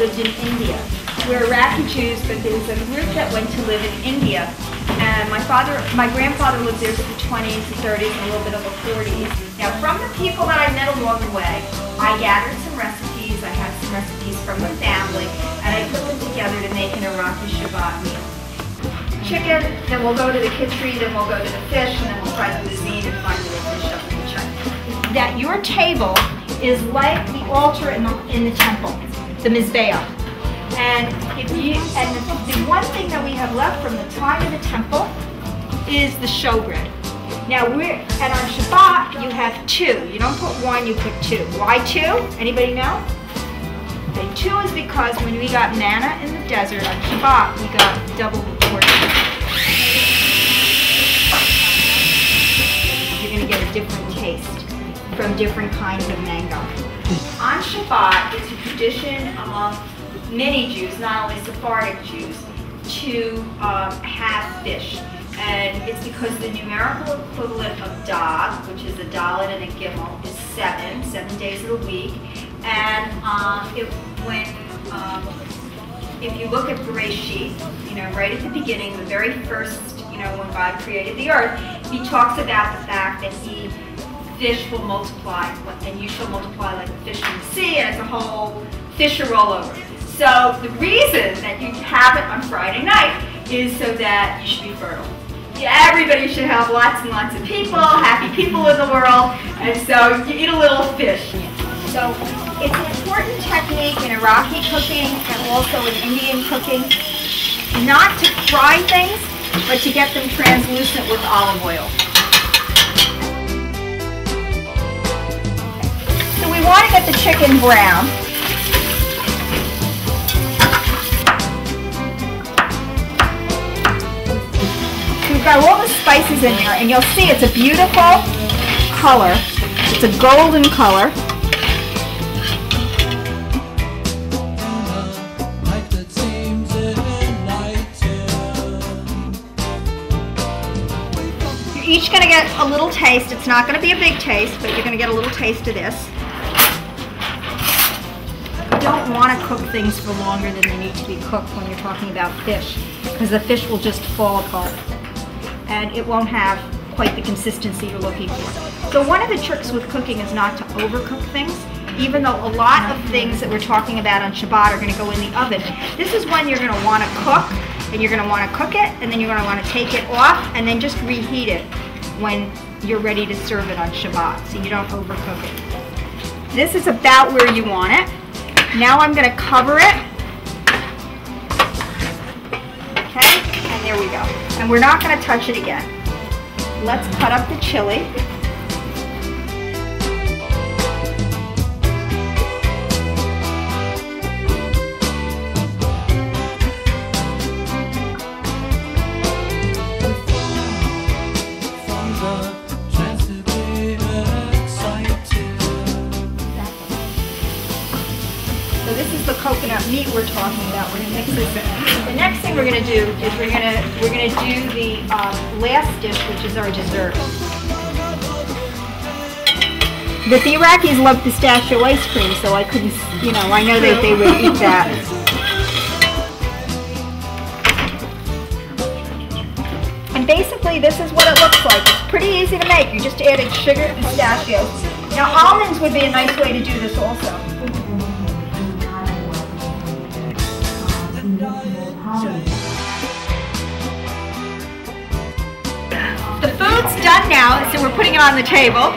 lived in India. We're Iraqi Jews, but there's a group that went to live in India. And my grandfather lived there through the 20s, the 30s, and a little bit of the 40s. Now, from the people that I met along the way, I gathered some recipes. I had some recipes from the family, and I put them together to make an Iraqi Shabbat meal. Chicken, then we'll go to the kitchery, then we'll go to the fish, and then we'll try the cuisine and finally we'll finish up with the chicken. That your table is like the altar in the temple, the mizbeach. And the one thing that we have left from the time of the temple is the showbread. Now on Shabbat you have two. You don't put one, you put two. Why two? Anybody know? Okay, two is because when we got manna in the desert on Shabbat, we got double the portion. You're going to get a different taste from different kinds of mango. On Shabbat, it's a tradition among many Jews, not only Sephardic Jews, to have fish. And it's because the numerical equivalent of Dag, which is a Dalet and a Gimel, is 7 days of the week. And if you look at Bereshit, right at the beginning, the very first, when God created the earth, he talks about the fact that fish will multiply, and you shall multiply like a fish in the sea, and it's a whole fish are all over. So the reason that you have it on Friday night is so that you should be fertile. Everybody should have lots and lots of people, happy people in the world, and so you eat a little fish. So it's an important technique in Iraqi cooking and also in Indian cooking, not to fry things, but to get them translucent with olive oil. So we want to get the chicken brown. We've got all the spices in there, and you'll see it's a beautiful color. It's a golden color. You're each going to get a little taste. It's not going to be a big taste, but you're going to get a little taste of this. You don't want to cook things for longer than they need to be cooked when you're talking about fish, because the fish will just fall apart and it won't have quite the consistency you're looking for. So one of the tricks with cooking is not to overcook things, even though a lot of things that we're talking about on Shabbat are going to go in the oven. This is when you're going to want to cook, and you're going to want to cook it, and then you're going to want to take it off, and then just reheat it when you're ready to serve it on Shabbat, so you don't overcook it. This is about where you want it. Now I'm going to cover it. Okay, and there we go. And we're not going to touch it again. Let's cut up the chili. So this is the coconut meat we're talking about. We're going to mix this in. The next thing we're going to do is we're going to do the last dish, which is our dessert. But the Iraqis love pistachio ice cream, so I couldn't, I know that they would eat that. And basically this is what it looks like. It's pretty easy to make. You're just adding sugar and pistachios. Now almonds would be a nice way to do this also. The food's done now, so we're putting it on the table.